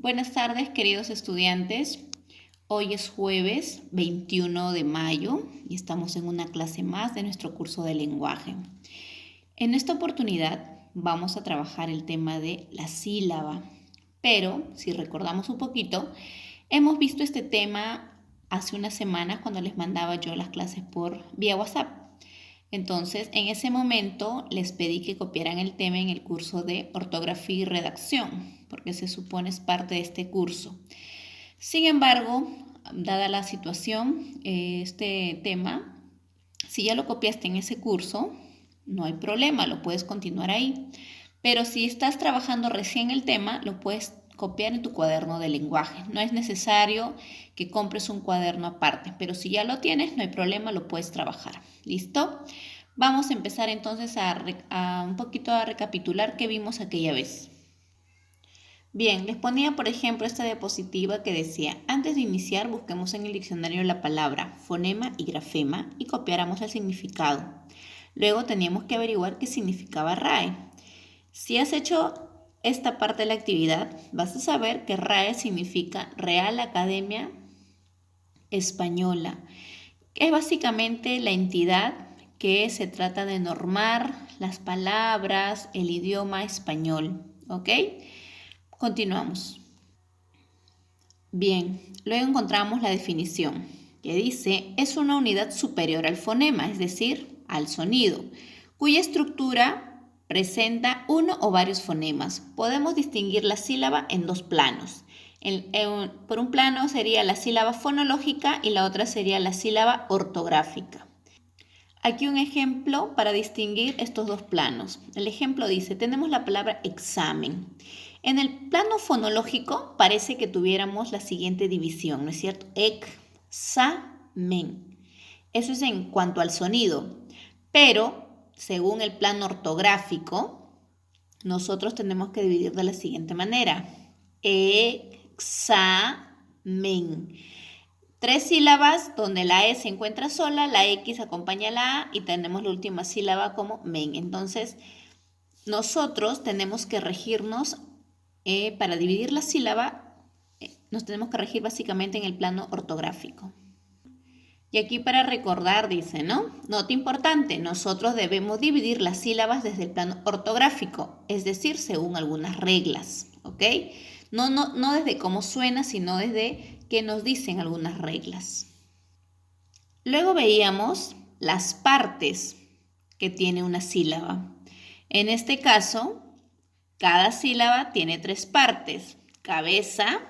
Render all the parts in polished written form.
Buenas tardes, queridos estudiantes. Hoy es jueves 21 de mayo y estamos en una clase más de nuestro curso de lenguaje. En esta oportunidad vamos a trabajar el tema de la sílaba, pero si recordamos un poquito, hemos visto este tema hace unas semanas cuando les mandaba yo las clases por vía WhatsApp. Entonces, en ese momento les pedí que copiaran el tema en el curso de ortografía y redacción, porque se supone es parte de este curso. Sin embargo, dada la situación, este tema, si ya lo copiaste en ese curso, no hay problema, lo puedes continuar ahí. Pero si estás trabajando recién el tema, lo puedes copiar en tu cuaderno de lenguaje. No es necesario que compres un cuaderno aparte, pero si ya lo tienes, no hay problema, lo puedes trabajar. ¿Listo? Vamos a empezar entonces a un poquito a recapitular qué vimos aquella vez. Bien, les ponía por ejemplo esta diapositiva que decía, antes de iniciar busquemos en el diccionario la palabra fonema y grafema y copiáramos el significado. Luego teníamos que averiguar qué significaba RAE. Si has hecho esta parte de la actividad, vas a saber que RAE significa Real Academia Española. Es básicamente la entidad que se trata de normar las palabras, el idioma español. ¿Ok? Continuamos. Bien, luego encontramos la definición que dice, es una unidad superior al fonema, es decir, al sonido, cuya estructura presenta uno o varios fonemas. Podemos distinguir la sílaba en dos planos. Por un plano sería la sílaba fonológica y la otra sería la sílaba ortográfica. Aquí un ejemplo para distinguir estos dos planos. El ejemplo dice, tenemos la palabra examen. En el plano fonológico parece que tuviéramos la siguiente división, ¿no es cierto? Examen. Eso es en cuanto al sonido. Pero, según el plano ortográfico, nosotros tenemos que dividir de la siguiente manera. Examen. Tres sílabas donde la E se encuentra sola, la X acompaña a la A y tenemos la última sílaba como men. Entonces, nosotros tenemos que regirnos para dividir la sílaba, nos tenemos que regir básicamente en el plano ortográfico. Y aquí para recordar dice, ¿no? Nota importante, nosotros debemos dividir las sílabas desde el plano ortográfico, es decir, según algunas reglas, ¿ok? No desde cómo suena, sino desde qué nos dicen algunas reglas. Luego veíamos las partes que tiene una sílaba. En este caso, cada sílaba tiene tres partes, cabeza,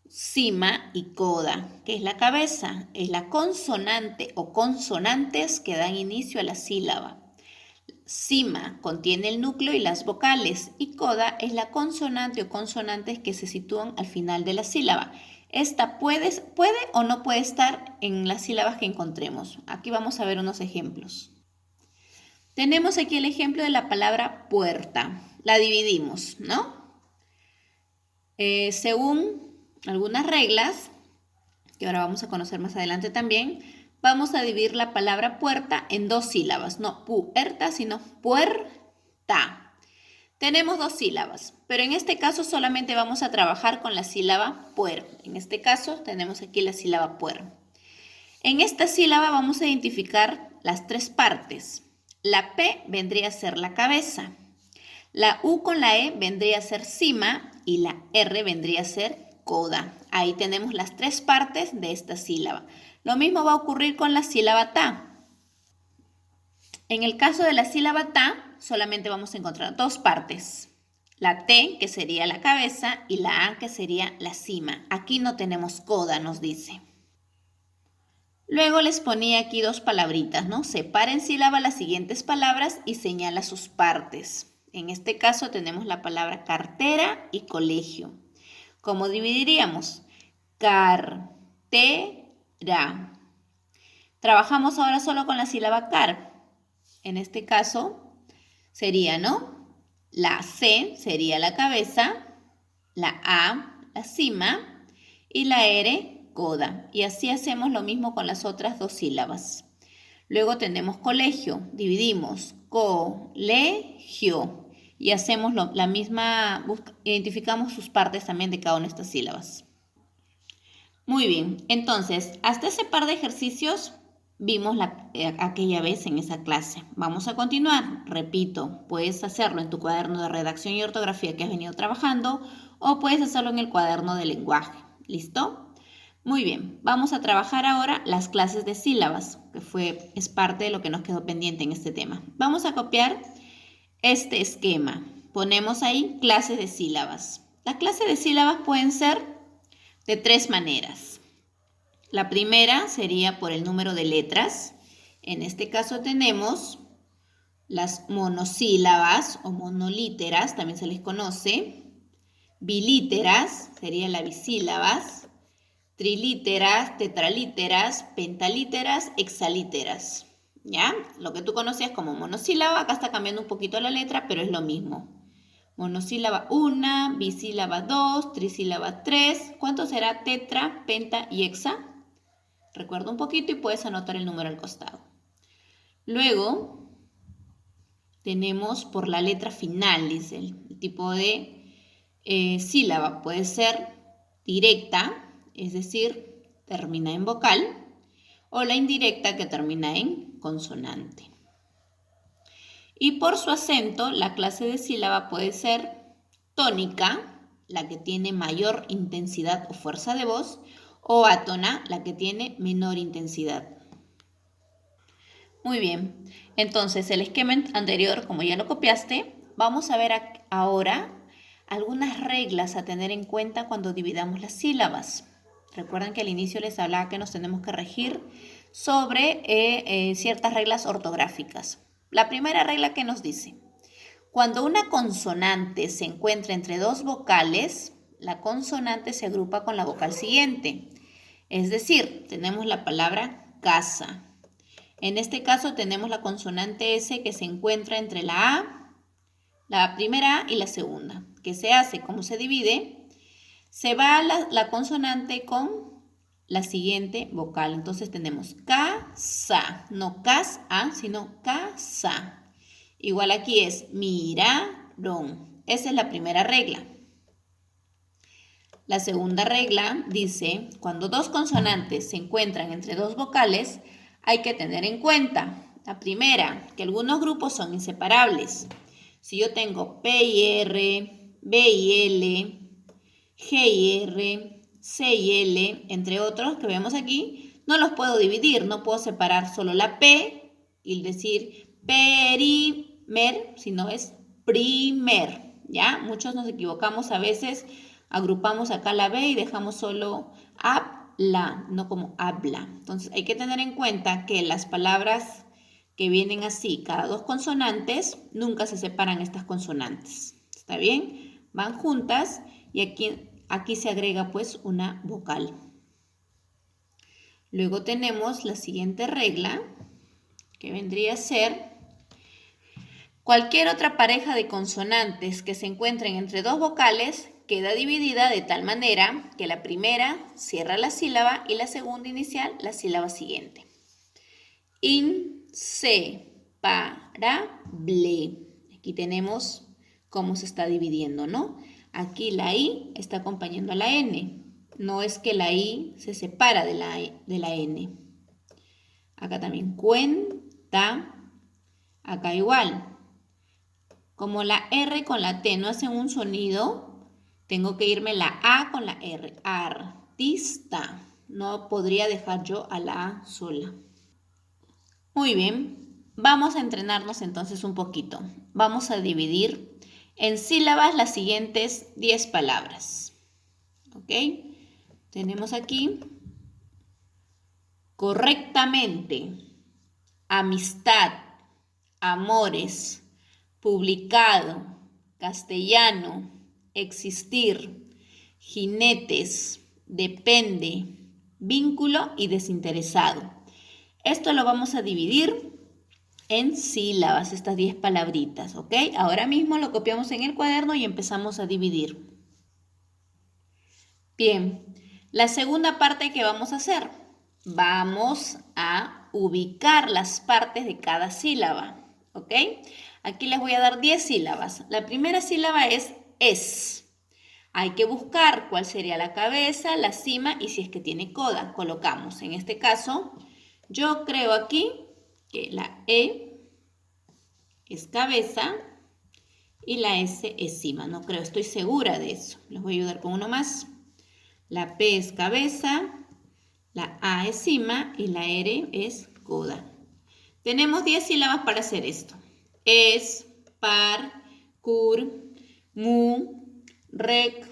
cima y coda. ¿Qué es la cabeza? Es la consonante o consonantes que dan inicio a la sílaba. Cima contiene el núcleo y las vocales y coda es la consonante o consonantes que se sitúan al final de la sílaba. Esta puede o no puede estar en las sílabas que encontremos. Aquí vamos a ver unos ejemplos. Tenemos aquí el ejemplo de la palabra puerta. La dividimos, ¿no? Según algunas reglas, que ahora vamos a conocer más adelante también, vamos a dividir la palabra puerta en dos sílabas, no puerta, sino puerta. Tenemos dos sílabas, pero en este caso solamente vamos a trabajar con la sílaba puer. En este caso tenemos aquí la sílaba puer. En esta sílaba vamos a identificar las tres partes. La P vendría a ser la cabeza, la U con la E vendría a ser cima y la R vendría a ser coda. Ahí tenemos las tres partes de esta sílaba. Lo mismo va a ocurrir con la sílaba ta. En el caso de la sílaba ta, solamente vamos a encontrar dos partes. La T, que sería la cabeza, y la A, que sería la cima. Aquí no tenemos coda, nos dice. Luego les ponía aquí dos palabritas, ¿no? Separa en sílaba las siguientes palabras y señala sus partes. En este caso tenemos la palabra cartera y colegio. ¿Cómo dividiríamos? Cartera. Trabajamos ahora solo con la sílaba car. En este caso sería, ¿no? La C sería la cabeza, la A la cima y la R coda. Y así hacemos lo mismo con las otras dos sílabas. Luego tenemos colegio. Dividimos colegio. y hacemos la misma, identificamos sus partes también de cada una de estas sílabas. Muy bien, entonces, hasta ese par de ejercicios vimos aquella vez en esa clase. Vamos a continuar. Repito, puedes hacerlo en tu cuaderno de redacción y ortografía que has venido trabajando o puedes hacerlo en el cuaderno de lenguaje. ¿Listo? Muy bien, vamos a trabajar ahora las clases de sílabas, que es parte de lo que nos quedó pendiente en este tema. Vamos a copiar este esquema. Ponemos ahí clases de sílabas. Las clases de sílabas pueden ser de 3 maneras. La primera sería por el número de letras. En este caso tenemos las monosílabas o monolíteras, también se les conoce. Bilíteras, serían las bisílabas. Trilíteras, tetralíteras, pentalíteras, hexalíteras. ¿Ya? Lo que tú conocías como monosílaba, acá está cambiando un poquito la letra, pero es lo mismo. Monosílaba 1, bisílaba 2, trisílaba 3. ¿Cuánto será tetra, penta y hexa? Recuerda un poquito y puedes anotar el número al costado. Luego tenemos por la letra final, dice el tipo de sílaba. Puede ser directa, es decir, termina en vocal, o la indirecta que termina en consonante. Y por su acento, la clase de sílaba puede ser tónica, la que tiene mayor intensidad o fuerza de voz, o átona, la que tiene menor intensidad. Muy bien, entonces el esquema anterior, como ya lo copiaste, vamos a ver ahora algunas reglas a tener en cuenta cuando dividamos las sílabas. Recuerden que al inicio les hablaba que nos tenemos que regir sobre ciertas reglas ortográficas. La primera regla que nos dice, cuando una consonante se encuentra entre dos vocales, la consonante se agrupa con la vocal siguiente. Es decir, tenemos la palabra casa. En este caso tenemos la consonante S que se encuentra entre la A, la primera A y la segunda. ¿Qué se hace? ¿Cómo se divide? Se va la consonante con la siguiente vocal. Entonces tenemos casa, no cas-a, sino casa. Igual aquí es miraron. Esa es la primera regla. La segunda regla dice, cuando dos consonantes se encuentran entre dos vocales, hay que tener en cuenta, la primera, que algunos grupos son inseparables. Si yo tengo P y R, B y L, G y R, C y L, entre otros que vemos aquí, no los puedo dividir, no puedo separar solo la P y decir perimer, sino es primer, ¿ya? Muchos nos equivocamos a veces, agrupamos acá la B y dejamos solo habla, no como habla. Entonces hay que tener en cuenta que las palabras que vienen así, cada dos consonantes, nunca se separan estas consonantes. ¿Está bien? Van juntas y aquí se agrega pues una vocal. Luego tenemos la siguiente regla, que vendría a ser cualquier otra pareja de consonantes que se encuentren entre dos vocales queda dividida de tal manera que la primera cierra la sílaba y la segunda inicial la sílaba siguiente. Inseparable. Aquí tenemos cómo se está dividiendo, ¿no? Aquí la I está acompañando a la N. No es que la I se separa de la N. Acá también cuenta. Acá igual. Como la R con la T no hacen un sonido, tengo que irme la A con la R. Artista. No podría dejar yo a la A sola. Muy bien. Vamos a entrenarnos entonces un poquito. Vamos a dividir en sílabas las siguientes 10 palabras. ¿Ok? Tenemos aquí correctamente, amistad, amores, publicado, castellano, existir, jinetes, depende, vínculo y desinteresado. Esto lo vamos a dividir en sílabas, estas 10 palabritas, ¿ok? Ahora mismo lo copiamos en el cuaderno y empezamos a dividir. Bien, la segunda parte que vamos a hacer, vamos a ubicar las partes de cada sílaba, ¿ok? Aquí les voy a dar 10 sílabas. La primera sílaba es. Hay que buscar cuál sería la cabeza, la cima y si es que tiene coda. Colocamos, en este caso, yo creo aquí que la E es cabeza y la S es cima. No creo, estoy segura de eso. Les voy a ayudar con uno más. La P es cabeza, la A es cima y la R es coda. Tenemos 10 sílabas para hacer esto. Es, par, cur, mu, rec,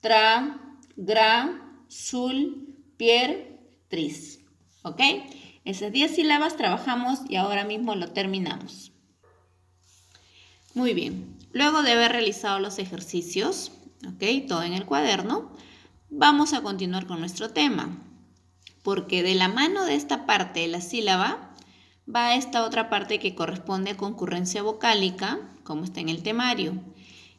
tra, gra, sul, pier, tris. ¿Ok? Esas 10 sílabas trabajamos y ahora mismo lo terminamos. Muy bien. Luego de haber realizado los ejercicios, ¿ok? Todo en el cuaderno, vamos a continuar con nuestro tema. Porque de la mano de esta parte de la sílaba va esta otra parte que corresponde a concurrencia vocálica, como está en el temario.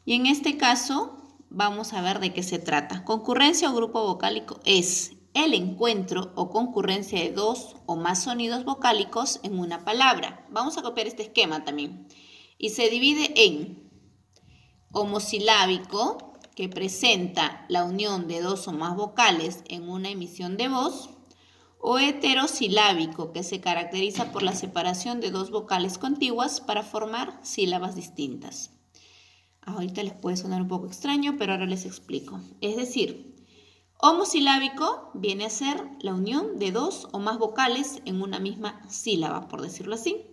Y en este caso vamos a ver de qué se trata. Concurrencia o grupo vocálico es el encuentro o concurrencia de dos o más sonidos vocálicos en una palabra. Vamos a copiar este esquema también. Y se divide en homosilábico, que presenta la unión de dos o más vocales en una emisión de voz, o heterosilábico, que se caracteriza por la separación de dos vocales contiguas para formar sílabas distintas. Ahorita les puede sonar un poco extraño, pero ahora les explico. Es decir, homosilábico viene a ser la unión de dos o más vocales en una misma sílaba, por decirlo así.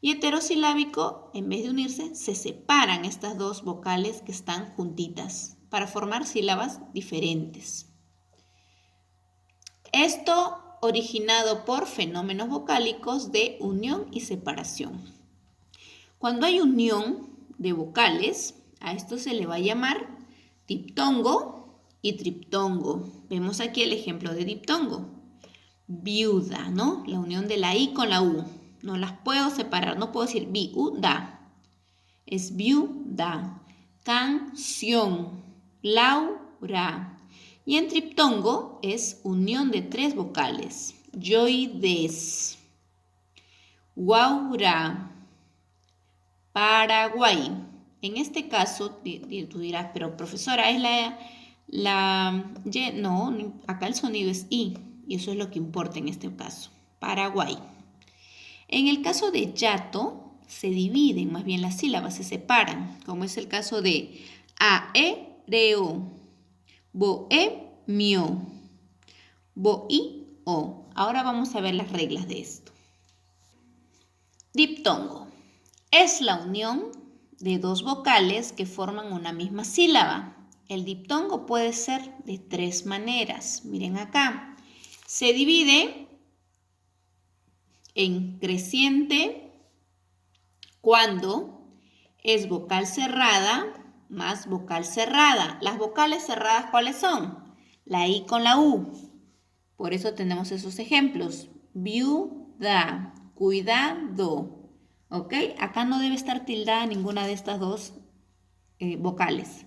Y heterosilábico, en vez de unirse, se separan estas dos vocales que están juntitas para formar sílabas diferentes. Esto originado por fenómenos vocálicos de unión y separación. Cuando hay unión de vocales, a esto se le va a llamar diptongo y triptongo. Vemos aquí el ejemplo de diptongo. Viuda, ¿no? La unión de la I con la U. No las puedo separar, no puedo decir viuda. Es viuda. Canción, Laura. Y en triptongo es unión de tres vocales. Yoides, Guaura, Paraguay. En este caso, tú dirás, pero profesora, es no, acá el sonido es I. Y eso es lo que importa en este caso. Paraguay. En el caso de yato, se dividen, más bien las sílabas se separan, como es el caso de aereo, bohemio, bohío. Ahora vamos a ver las reglas de esto. Diptongo es la unión de dos vocales que forman una misma sílaba. El diptongo puede ser de tres maneras. Miren acá. Se divide en creciente cuando es vocal cerrada más vocal cerrada. Las vocales cerradas, ¿cuáles son? La I con la U. Por eso tenemos esos ejemplos. Viuda, cuidado. ¿Ok? Acá no debe estar tildada ninguna de estas dos vocales.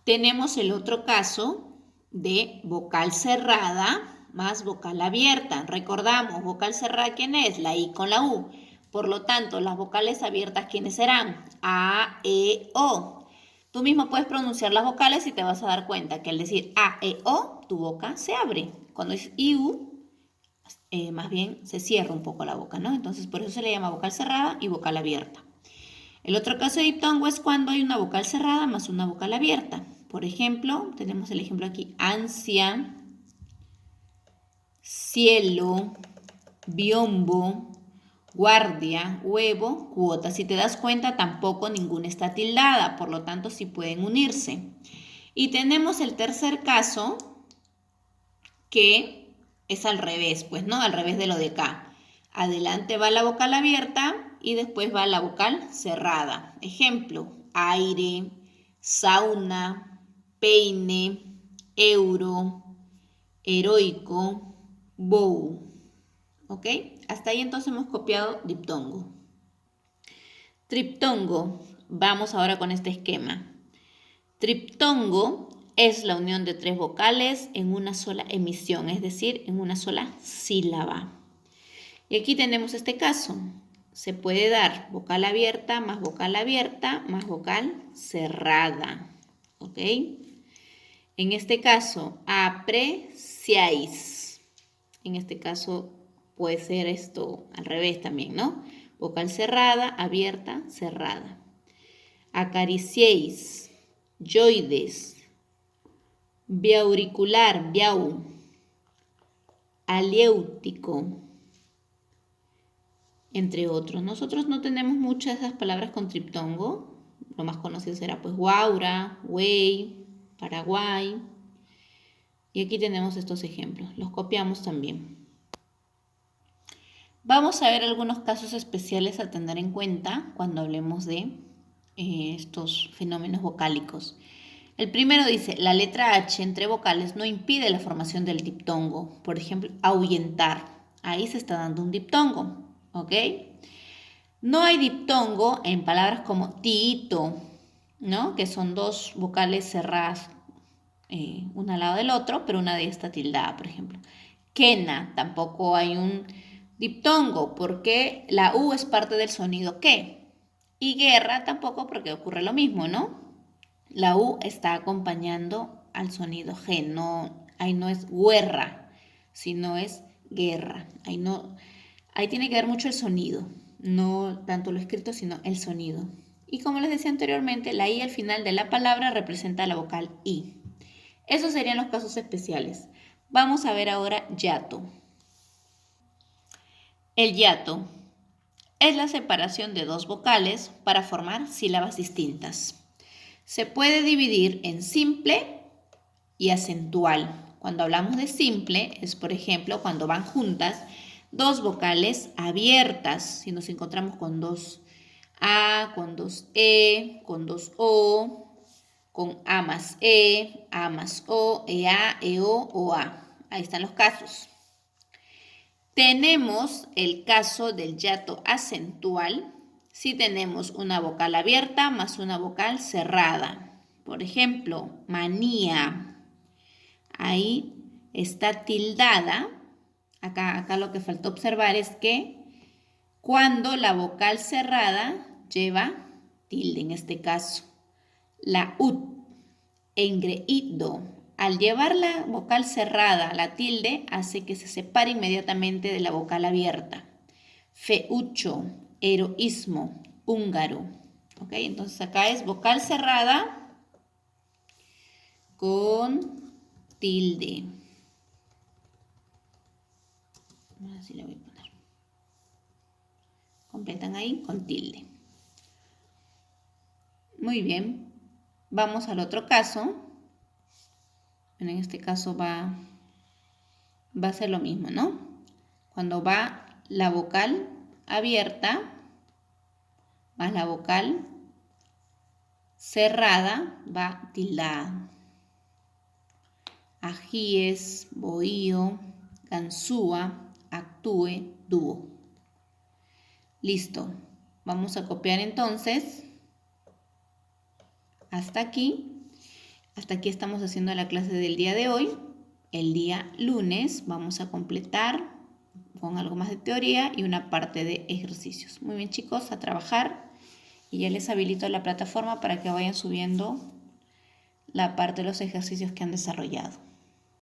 Tenemos el otro caso de vocal cerrada más vocal abierta. Recordamos, vocal cerrada, ¿quién es? La I con la U. Por lo tanto, las vocales abiertas, ¿quiénes serán? A, E, O. Tú mismo puedes pronunciar las vocales y te vas a dar cuenta que al decir A, E, O, tu boca se abre. Cuando es IU, más bien se cierra un poco la boca, ¿no? Entonces, por eso se le llama vocal cerrada y vocal abierta. El otro caso de diptongo es cuando hay una vocal cerrada más una vocal abierta. Por ejemplo, tenemos el ejemplo aquí, ansia, cielo, biombo, guardia, huevo, cuota. Si te das cuenta, tampoco ninguna está tildada, por lo tanto sí pueden unirse. Y tenemos el tercer caso, que es al revés, pues, ¿no? Al revés de lo de acá. Adelante va la vocal abierta y después va la vocal cerrada. Ejemplo, aire, sauna, peine, euro, heroico, bow. ¿Ok? Hasta ahí entonces hemos copiado diptongo. Triptongo. Vamos ahora con este esquema. Triptongo es la unión de tres vocales en una sola emisión, es decir, en una sola sílaba. Y aquí tenemos este caso. se puede dar vocal abierta más vocal cerrada. ¿Ok? En este caso, apreciáis. En este caso puede ser esto al revés también, ¿no? Vocal cerrada, abierta, cerrada. Acariciéis, yoides, biauricular, biau, aliéutico, entre otros. Nosotros no tenemos muchas de esas palabras con triptongo. Lo más conocido será pues guaura, güey, Paraguay. Y aquí tenemos estos ejemplos. Los copiamos también. Vamos a ver algunos casos especiales a tener en cuenta cuando hablemos de estos fenómenos vocálicos. El primero dice, la letra H entre vocales no impide la formación del diptongo. Por ejemplo, ahuyentar. Ahí se está dando un diptongo. ¿Ok? No hay diptongo en palabras como tiito, ¿no? Que son dos vocales cerradas una al lado del otro, pero una de ellas está tildada, por ejemplo. Quena, tampoco hay un diptongo porque la U es parte del sonido que. Y guerra tampoco porque ocurre lo mismo, ¿no? La U está acompañando al sonido G, no, ahí no es guerra, sino es guerra. Ahí tiene que ver mucho el sonido, no tanto lo escrito, sino el sonido. Y como les decía anteriormente, la I al final de la palabra representa la vocal I. Esos serían los casos especiales. Vamos a ver ahora hiato. El hiato es la separación de dos vocales para formar sílabas distintas. Se puede dividir en simple y acentual. Cuando hablamos de simple es, por ejemplo, cuando van juntas dos vocales abiertas. Si nos encontramos con dos A, con dos E, con dos O, con A más O, EA, EO o A. Ahí están los casos. Tenemos el caso del hiato acentual si tenemos una vocal abierta más una vocal cerrada. Por ejemplo, manía. Ahí está tildada. Acá lo que falta observar es que cuando la vocal cerrada lleva tilde en este caso. La ut, engreído. Al llevar la vocal cerrada, la tilde hace que se separe inmediatamente de la vocal abierta. Feucho, heroísmo, húngaro. ¿Ok? Entonces acá es vocal cerrada con tilde. Así le voy a poner. Completan ahí con tilde. Muy bien. Vamos al otro caso. En este caso va a ser lo mismo, ¿no? Cuando va la vocal abierta más la vocal cerrada va tildada. Ajíes, bohío, ganzúa, actúe, dúo. Listo. Vamos a copiar entonces hasta aquí. Hasta aquí estamos haciendo la clase del día de hoy. El día lunes vamos a completar con algo más de teoría y una parte de ejercicios. Muy bien, chicos, a trabajar. Y ya les habilito la plataforma para que vayan subiendo la parte de los ejercicios que han desarrollado.